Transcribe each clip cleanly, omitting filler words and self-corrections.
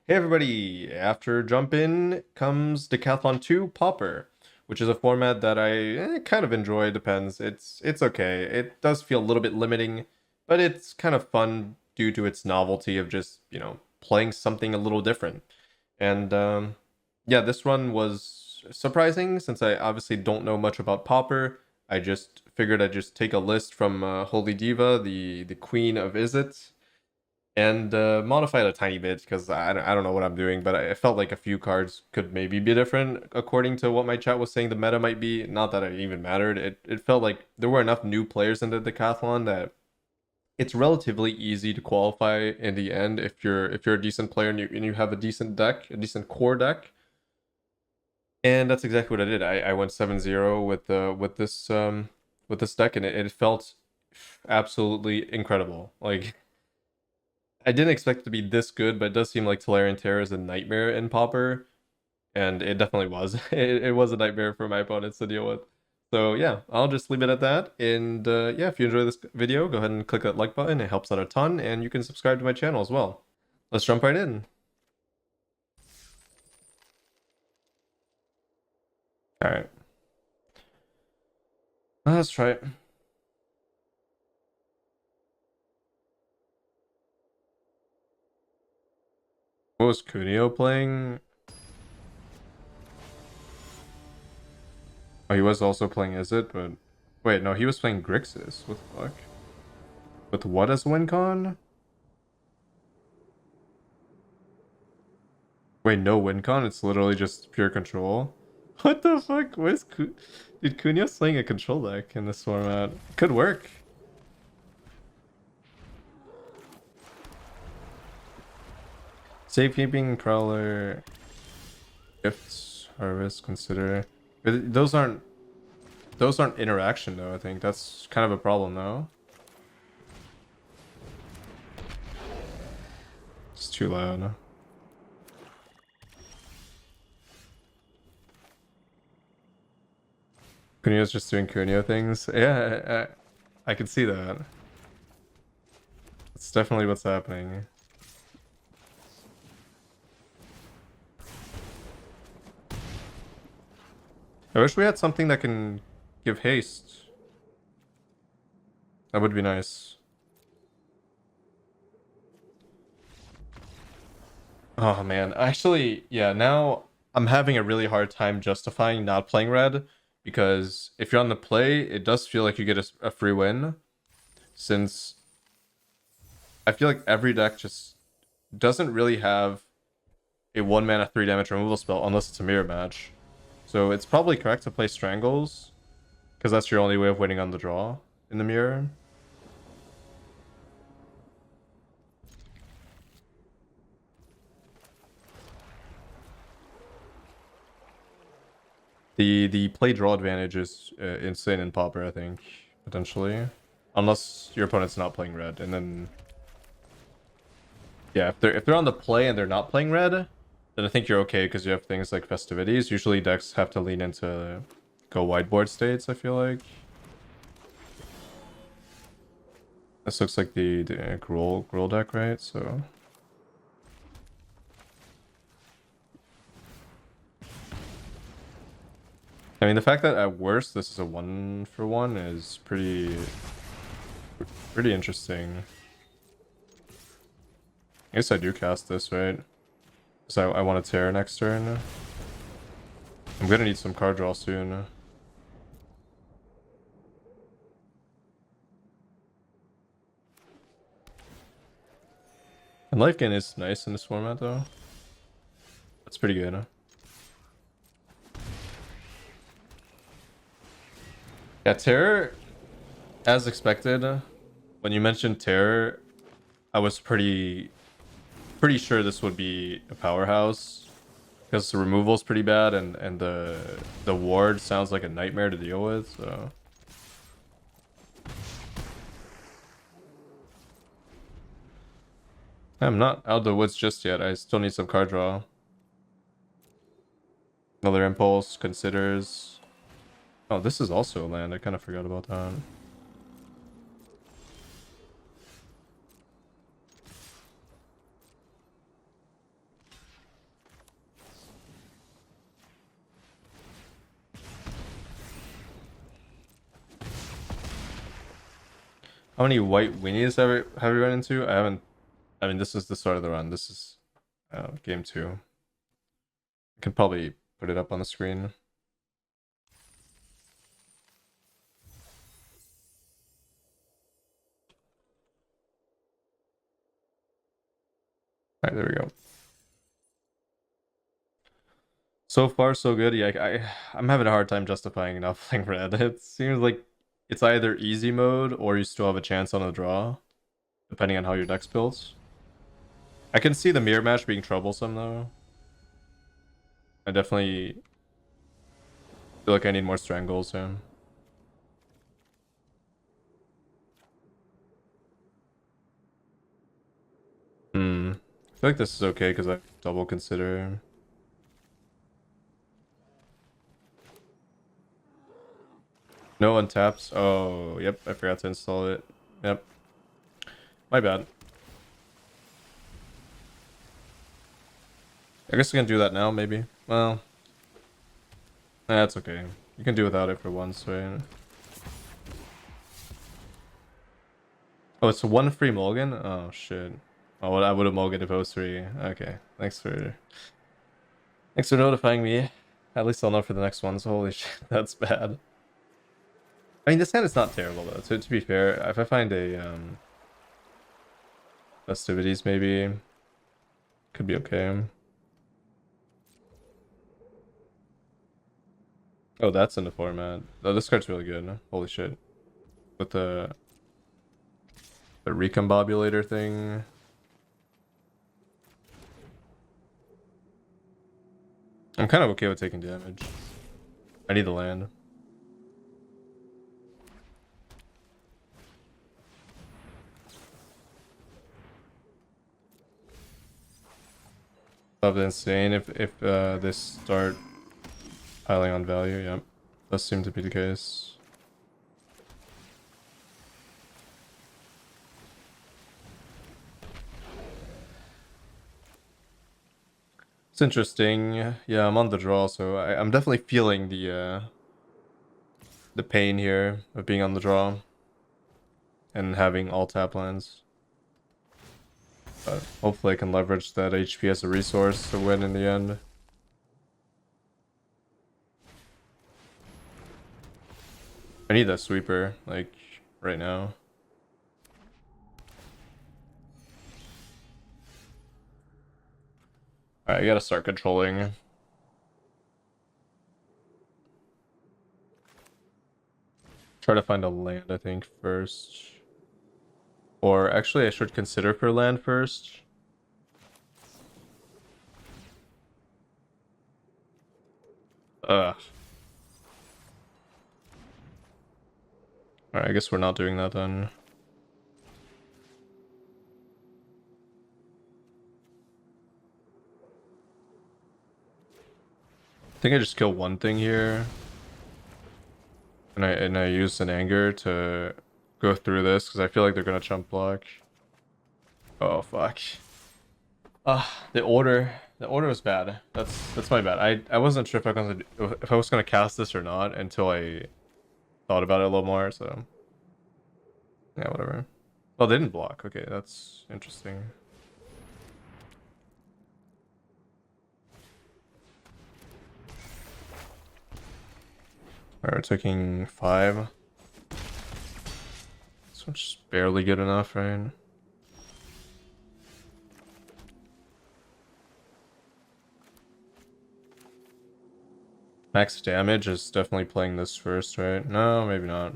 Hey everybody! After Jump In comes Decathlon 2 Pauper, which is a format that I kind of enjoy. Depends. It's okay. It does feel a little bit limiting, but it's kind of fun due to its novelty of just playing something a little different. And yeah, this run was surprising since I obviously don't know much about Pauper. I just figured I'd just take a list from Holy Diva, the queen of Izzet, and modify it a tiny bit because I don't know what I'm doing, but I felt like a few cards could maybe be different according to what my chat was saying the meta might be. Not that it even mattered. It felt like there were enough new players in the decathlon that it's relatively easy to qualify in the end if you're a decent player and you have a decent deck, a decent core deck. And that's exactly what I did. I went 7-0 with this deck, and it felt absolutely incredible. Like, I didn't expect it to be this good, but it does seem like Tolarian Terror is a nightmare in Pauper, and it definitely was. It was a nightmare for my opponents to deal with. So yeah, I'll just leave it at that. And yeah, if you enjoy this video, go ahead and click that like button. It helps out a ton, and you can subscribe to my channel as well. Let's jump right in. All right, let's try it. What was Kunio playing? Oh, he was also playing Izzet, but wait, no, he was playing Grixis. What the fuck? With what as win con? Wait, no win con? It's literally just pure control. What the fuck? Dude, Kunio's playing a control deck in this format. Could work. Safekeeping, Prowler, Gifts, Harvest, Consider. Those aren't interaction though, I think. That's kind of a problem though. It's too loud. Kunio's just doing Kunio things. Yeah, I can see that. That's definitely what's happening. I wish we had something that can give haste. That would be nice. Oh man, actually, yeah, now I'm having a really hard time justifying not playing red because if you're on the play, it does feel like you get a free win since I feel like every deck just doesn't really have a 1 mana 3 damage removal spell unless it's a mirror match. So it's probably correct to play Strangles because that's your only way of winning on the draw in the mirror. The play draw advantage is insane in Pauper, I think, potentially. Unless your opponent's not playing red, and then yeah, if they're on the play and they're not playing red, then I think you're okay because you have things like Festivities. Usually decks have to lean into go whiteboard states, I feel like. This looks like the Gruul deck, right? So I mean, the fact that at worst this is a 1-for-1 is pretty interesting. I guess I do cast this, right? Because I want to tear next turn. I'm gonna need some card draw soon. And life gain is nice in this format, though. That's pretty good. Yeah, Terror, as expected. When you mentioned Terror, I was pretty sure this would be a powerhouse because the removal is pretty bad and the ward sounds like a nightmare to deal with. So I'm not out of the woods just yet. I still need some card draw. Another impulse considers. Oh, this is also a land. I kind of forgot about that. How many white winnies have you run into? I haven't. I mean, this is the start of the run. This is game 2. I can probably put it up on the screen. All right, there we go. So far, so good. Yeah, I'm having a hard time justifying not playing red. It seems like it's either easy mode or you still have a chance on a draw, depending on how your deck's built. I can see the mirror match being troublesome though. I definitely feel like I need more strangles, yeah. I feel like this is okay because I double consider. No untaps. Oh, yep, I forgot to install it. Yep. My bad. I guess I can do that now, maybe. Well, that's okay. You can do without it for once, right? Oh, it's one free mulligan? Oh, shit. Oh, well, I would have mulliganed if it was free. Okay, thanks for notifying me. At least I'll know for the next ones. Holy shit, that's bad. I mean, this hand is not terrible, though. To be fair, if I find a, Festivities, maybe, could be okay. Oh, that's in the format. Oh, this card's really good. Holy shit. With the recombobulator thing. I'm kind of okay with taking damage. I need the land. That'd be insane if this start piling on value. Yep, does seem to be the case. It's interesting. Yeah, I'm on the draw, so I'm definitely feeling the pain here of being on the draw and having all tap lands. But hopefully I can leverage that HP as a resource to win in the end. I need that sweeper, like, right now. Alright, I gotta start controlling. Try to find a land, I think, first. Or actually, I should consider for land first. Ugh. Alright, I guess we're not doing that then. I think I just kill one thing here. And I use an anger to go through this because I feel like they're gonna chump block. Oh fuck. The order was bad. That's my bad. I wasn't sure if I was gonna cast this or not until I thought about it a little more, so yeah, whatever. Oh, they didn't block. Okay, that's interesting. Alright, we're taking 5. This one's just barely good enough, right? Max damage is definitely playing this first, right? No, maybe not.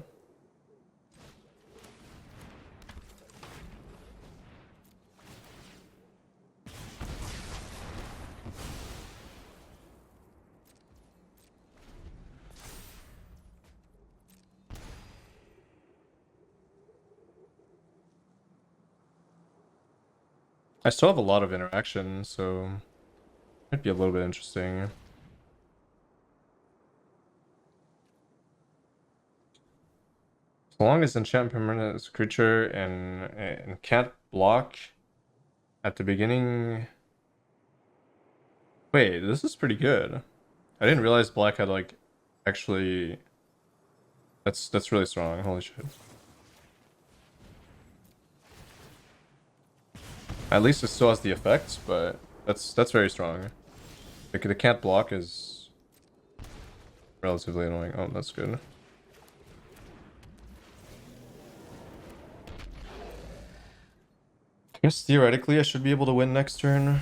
I still have a lot of interaction, so might be a little bit interesting. As long as enchant permanent is a creature and can't block at the beginning. Wait, this is pretty good. I didn't realize black had like actually that's really strong. Holy shit. At least it still has the effects, but that's very strong. The can't block is relatively annoying. Oh, that's good. I guess theoretically I should be able to win next turn.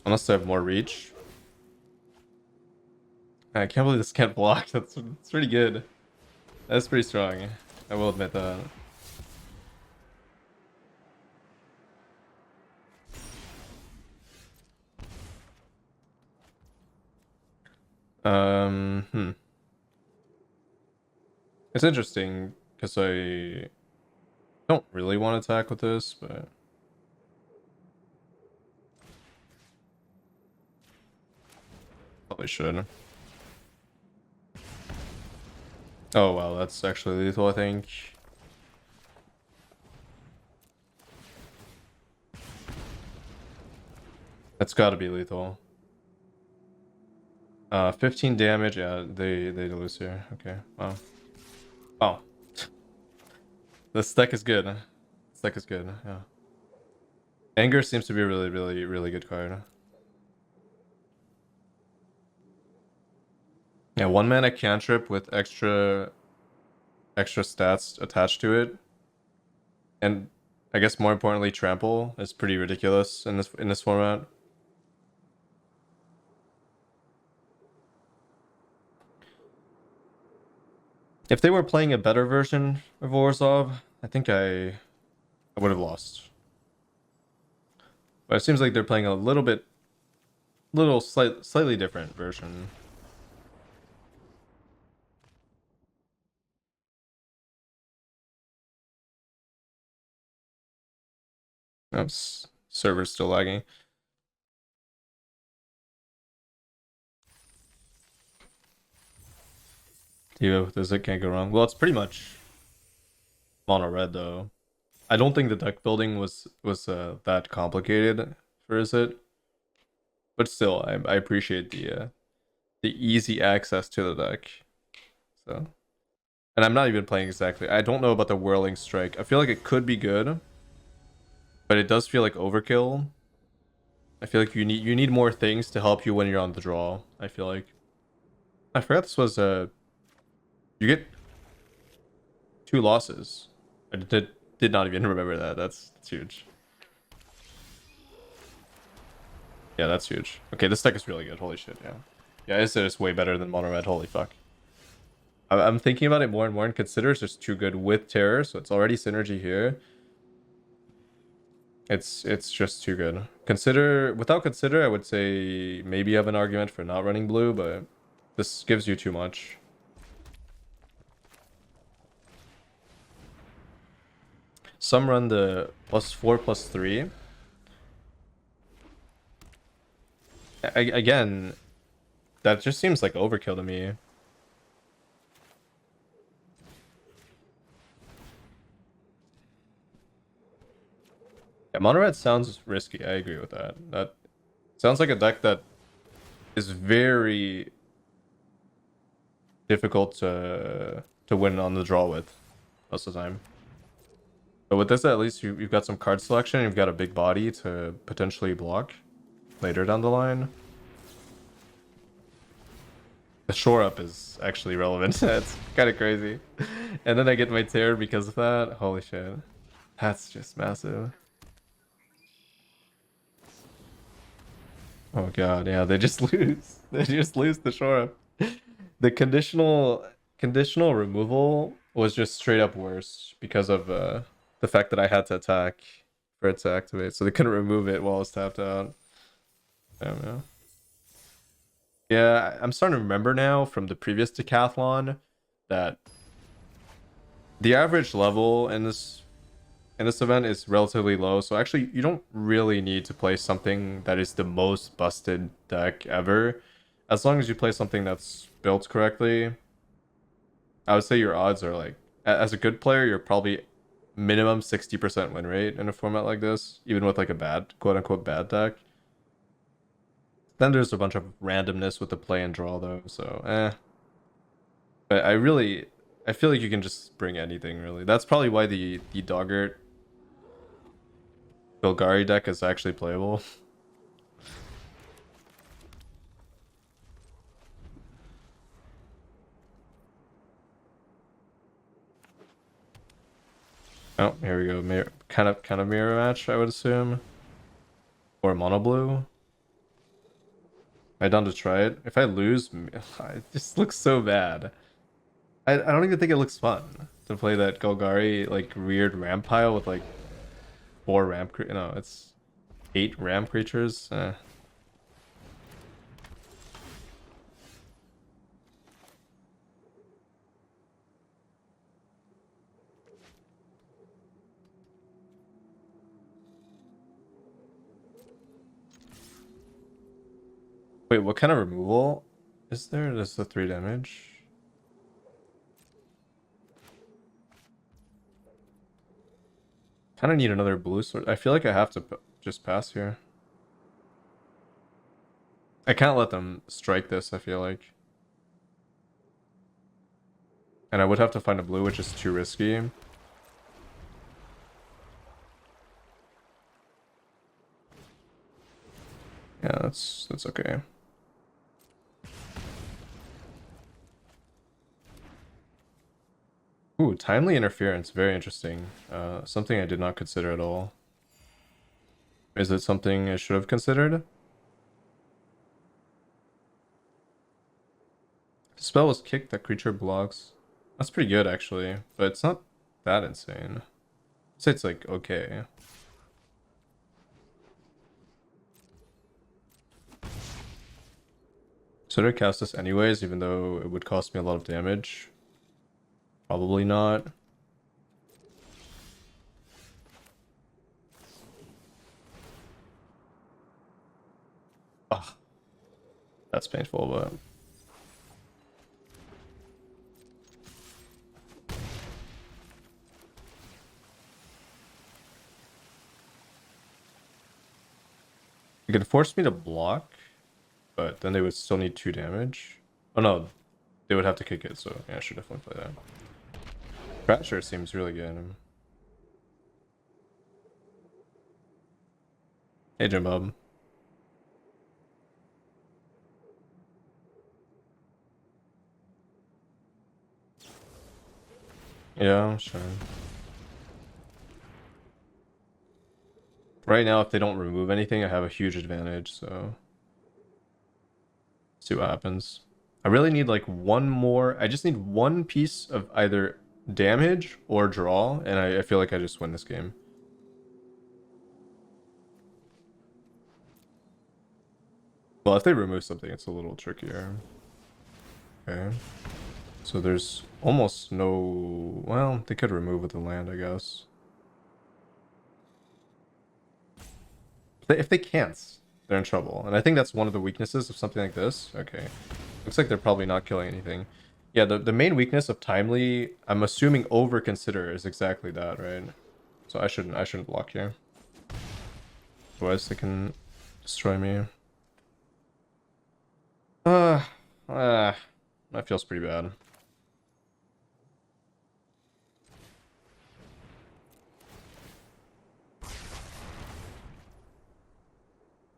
Unless I have more reach. I can't believe this can't block. That's pretty good. That's pretty strong. I will admit that. Hmm. It's interesting because I don't really want to attack with this, but probably should. Oh wow, that's actually lethal, I think. That's got to be lethal. 15 damage. Yeah, they lose here. Okay. Wow. Wow. This deck is good. This deck is good. Yeah. Anger seems to be a really good card. Yeah, 1-mana cantrip with extra stats attached to it, and I guess more importantly, trample is pretty ridiculous in this format. If they were playing a better version of Orzhov, I think I would have lost. But it seems like they're playing a slightly different version. Oops, server's still lagging. Yeah, with Izzet can't go wrong. Well, it's pretty much mono red though. I don't think the deck building was that complicated for Izzet, but still, I appreciate the easy access to the deck. So, and I'm not even playing exactly. I don't know about the Whirling Strike. I feel like it could be good, but it does feel like overkill. I feel like you need more things to help you when you're on the draw. I feel like I forgot this was you get 2 losses. I did not even remember that. That's huge. Yeah, that's huge. Okay, this deck is really good. Holy shit, yeah. Yeah, it's way better than mono red. Holy fuck. I'm thinking about it more and more, and Consider is just too good with Terror, so it's already synergy here. It's just too good. Without Consider, I would say maybe you have an argument for not running blue, but this gives you too much. Some run the +4/+3. Again, that just seems like overkill to me. Yeah, mono red sounds risky. I agree with that. That sounds like a deck that is very difficult to win on the draw with most of the time. But with this, at least you've got some card selection. You've got a big body to potentially block later down the line. The shore up is actually relevant. That's kind of crazy. And then I get my tear because of that. Holy shit. That's just massive. Oh god, yeah, they just lose. They just lose the shore up. The conditional removal was just straight up worse because of the fact that I had to attack for it to activate, so they couldn't remove it while I was tapped out. I don't know. Yeah, I'm starting to remember now from the previous decathlon that the average level in this event is relatively low, so actually you don't really need to play something that is the most busted deck ever. As long as you play something that's built correctly, I would say your odds are like, as a good player, you're probably minimum 60% win rate in a format like this, even with like a bad, quote unquote, bad deck. Then there's a bunch of randomness with the play and draw though, so eh. But I really, I feel like you can just bring anything really. That's probably why the Doggart Golgari deck is actually playable. Oh, here we go. Kind of mirror match, I would assume. Or mono blue. Am I down to try it? If I lose, it just looks so bad. I don't even think it looks fun to play that Golgari like weird ramp pile with like 4 ramp no, it's 8 ramp creatures. Wait, what kind of removal is there? There's the 3 damage. Kind of need another blue sword. I feel like I have to just pass here. I can't let them strike this, I feel like. And I would have to find a blue, which is too risky. Yeah, that's okay. Ooh, timely interference, very interesting. Something I did not consider at all. Is it something I should have considered? The spell was kicked, that creature blocks. That's pretty good actually, but it's not that insane. I'd say it's like okay. Should I cast this anyways, even though it would cost me a lot of damage? Probably not. Ugh. That's painful, but... It could force me to block, but then they would still need 2 damage. Oh no, they would have to kick it, so yeah, I should definitely play that. Crasher seems really good. Hey, Jim Bob. Yeah, sure. Right now, if they don't remove anything, I have a huge advantage, so... See what happens. I really need like one more... I just need one piece of either damage or draw, and I feel like I just win this game. Well, if they remove something, it's a little trickier. Okay. So there's almost no... Well, they could remove with the land, I guess. If they can't, they're in trouble. And I think that's one of the weaknesses of something like this. Okay. Looks like they're probably not killing anything. Yeah, the main weakness of timely, I'm assuming over consider is exactly that, right? So I shouldn't block here. Otherwise they can destroy me. That feels pretty bad.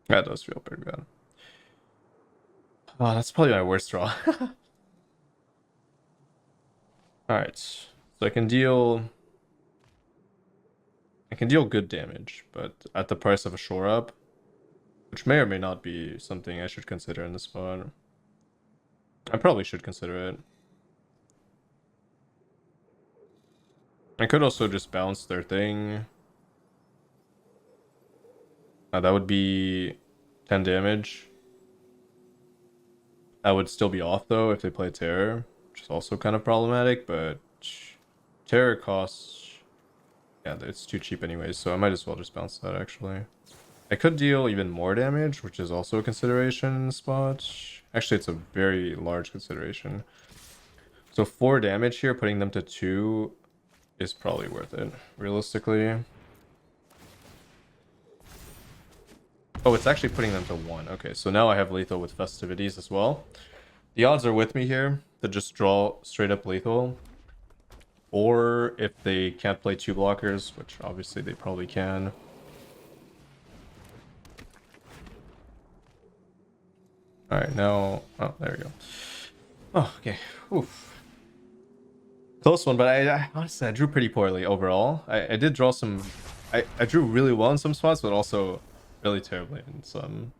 That does feel pretty bad. Oh, that's probably my worst draw. Alright. So I can deal good damage, but at the price of a shore up. Which may or may not be something I should consider in this spot. I probably should consider it. I could also just bounce their thing. That would be 10 damage. That would still be off though if they play Terror, which is also kind of problematic, but Terror costs... Yeah, it's too cheap anyways, so I might as well just bounce that actually. I could deal even more damage, which is also a consideration in the spot. Actually, it's a very large consideration. So 4 damage here, putting them to 2 is probably worth it, realistically. Oh, it's actually putting them to 1. Okay, so now I have lethal with Festivities as well. The odds are with me here to just draw straight up lethal. or if they can't play 2 blockers, which obviously they probably can. Alright, now... Oh, there we go. Oh, okay. Oof. Close one, but I honestly, I drew pretty poorly overall. I did draw some... I drew really well in some spots, but also really terribly in some.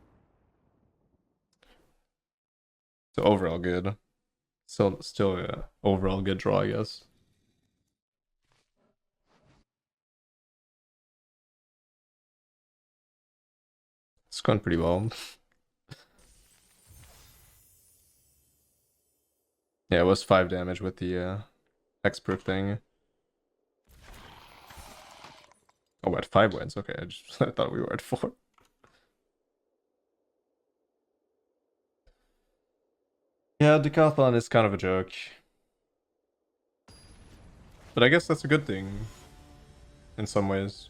So overall good. Still a overall good draw, I guess. It's going pretty well. Yeah, it was 5 damage with the hexproof thing. Oh, we're at 5 wins. Okay, I thought we were at 4. Yeah, Decathlon is kind of a joke. But I guess that's a good thing. In some ways.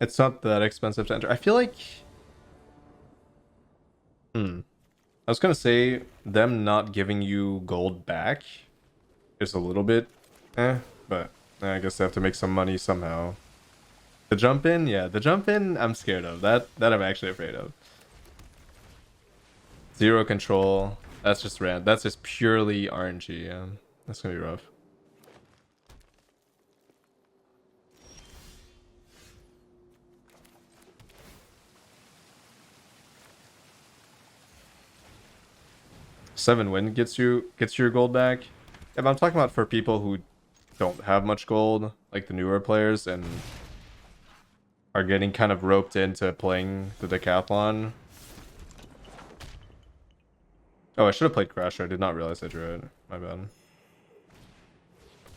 It's not that expensive to enter. I feel like... I was gonna say, them not giving you gold back is a little bit but I guess they have to make some money somehow. The jump in, yeah, the jump in I'm scared of. That I'm actually afraid of. 0 control. That's just random. That's just purely RNG, yeah. That's gonna be rough. Seven win gets your gold back. Yeah, but I'm talking about for people who don't have much gold, like the newer players, and are getting kind of roped into playing the Decathlon. Oh, I should have played Crasher. I did not realize I drew it. My bad.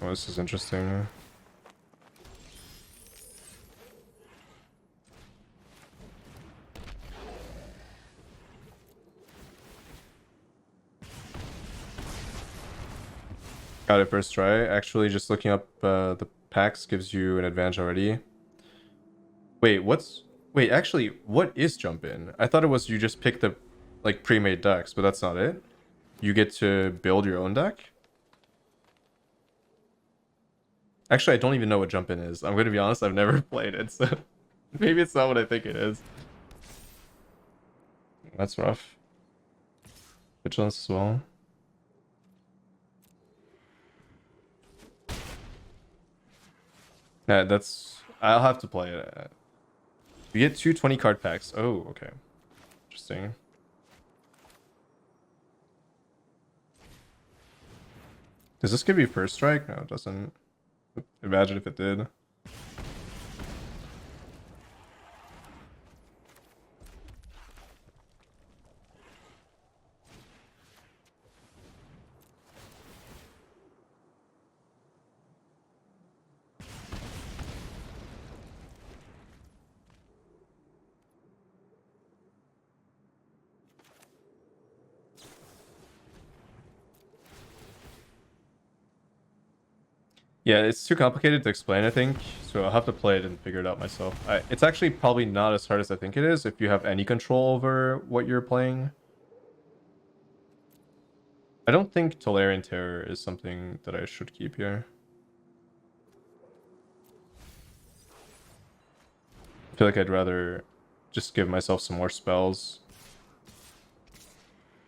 Oh, this is interesting. Got it first try. Actually, just looking up the packs gives you an advantage already. Wait, Wait, actually, what is jump in? I thought it was you just pick the like pre-made decks, but that's not it. You get to build your own deck. Actually, I don't even know what jump in is. I'm gonna be honest, I've never played it, so maybe it's not what I think it is. That's rough. Vigilance as well. Yeah, I'll have to play it. You get 2 20-card packs. Oh, okay. Interesting. Does this give you first strike? No, it doesn't. Imagine if it did. Yeah, it's too complicated to explain, I think, so I'll have to play it and figure it out myself. It's actually probably not as hard as I think it is if you have any control over what you're playing. I don't think Tolarian Terror is something that I should keep here. I feel like I'd rather just give myself some more spells.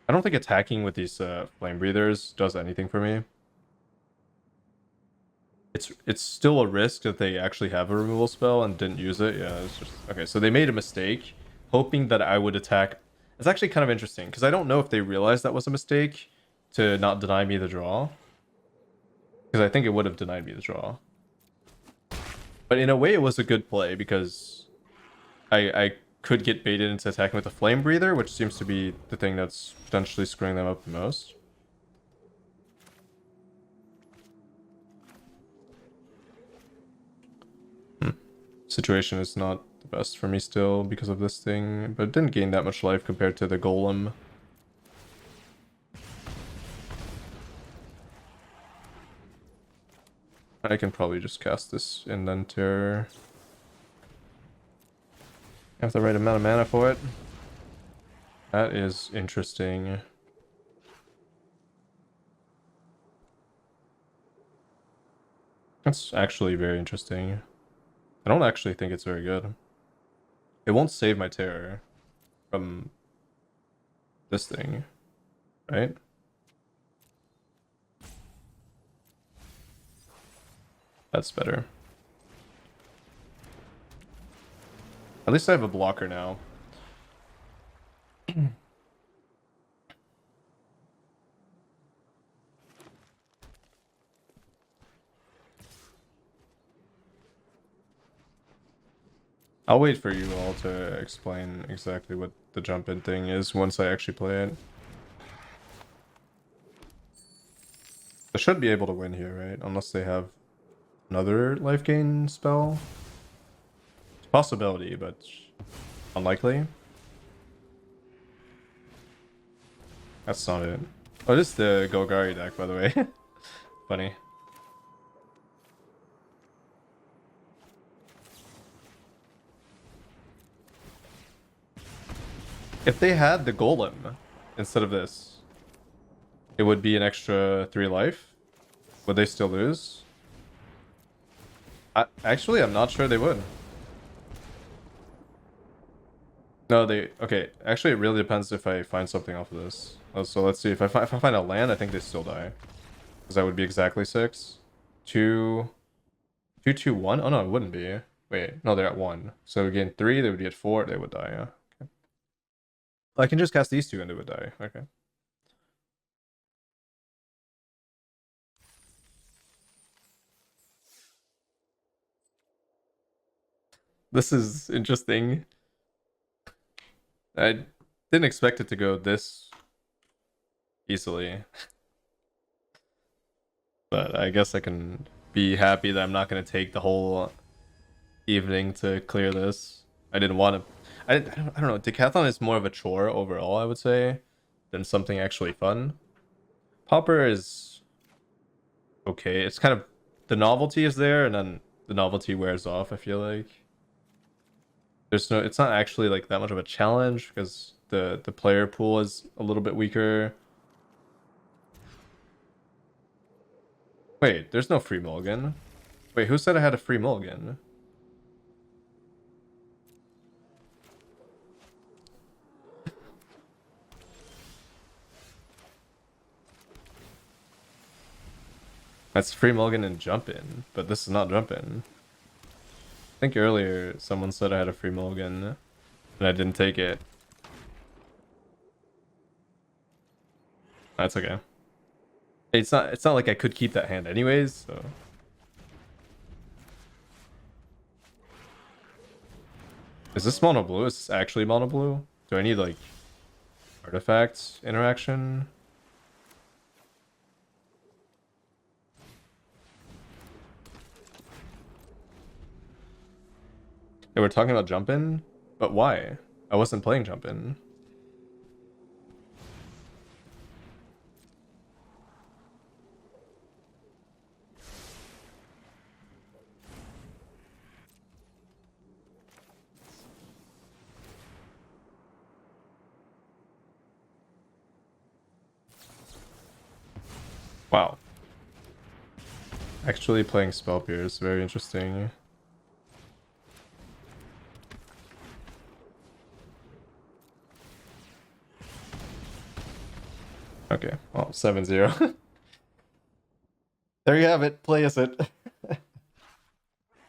I don't think attacking with these Flamebreathers does anything for me. It's still a risk that they actually have a removal spell and didn't use it. Yeah, it's just okay. So they made a mistake, hoping that I would attack. It's actually kind of interesting because I don't know if they realized that was a mistake to not deny me the draw. Because I think it would have denied me the draw. But in a way, it was a good play because I could get baited into attacking with a Flame Breather, which seems to be the thing that's potentially screwing them up the most. Situation is not the best for me still because of this thing, but it didn't gain that much life compared to the Golem. I can probably just cast this End the Terror. I have the right amount of mana for it. That is interesting. That's actually very interesting. I don't actually think it's very good. It won't save my terror from this thing, right? That's better. At least I have a blocker now. I'll wait for you all to explain exactly what the jump in thing is once I actually play it. I should be able to win here, right? Unless they have another life gain spell. It's a possibility, but unlikely. That's not it. Oh, this is the Golgari deck, by the way. Funny. If they had the Golem instead of this, it would be an extra 3 life. Would they still lose? Actually, I'm not sure they would. No, they... Okay, actually, it really depends if I find something off of this. So let's see. If I find a land, I think they still die. Because that would be exactly 6. 2... 2, 2, 1? Oh, no, it wouldn't be. Wait, no, they're at 1. So again, 3, they would be at 4, they would die, yeah. Okay. I can just cast these 2 and they would die. Okay. This is interesting. I didn't expect it to go this easily. But I guess I can be happy that I'm not going to take the whole evening to clear this. I didn't want to... I don't know. Decathlon is more of a chore overall, I would say, than something actually fun. Pauper is okay. It's kind of... The novelty is there, and then the novelty wears off, I feel like. There's no... It's not actually like that much of a challenge, because the player pool is a little bit weaker. Wait, there's no free mulligan. Wait, who said I had a free mulligan? That's free mulligan and jump in, but this is not jump in. I think earlier someone said I had a free mulligan and I didn't take it. That's okay. It's not like I could keep that hand anyways, so. Is this mono blue? Is this actually mono blue? Do I need like artifacts interaction? Yeah, we're talking about jump in, but why? I wasn't playing jump in. Wow. Actually playing spell peers, very interesting. Okay, well, 7-0. There you have it. Play Izzet.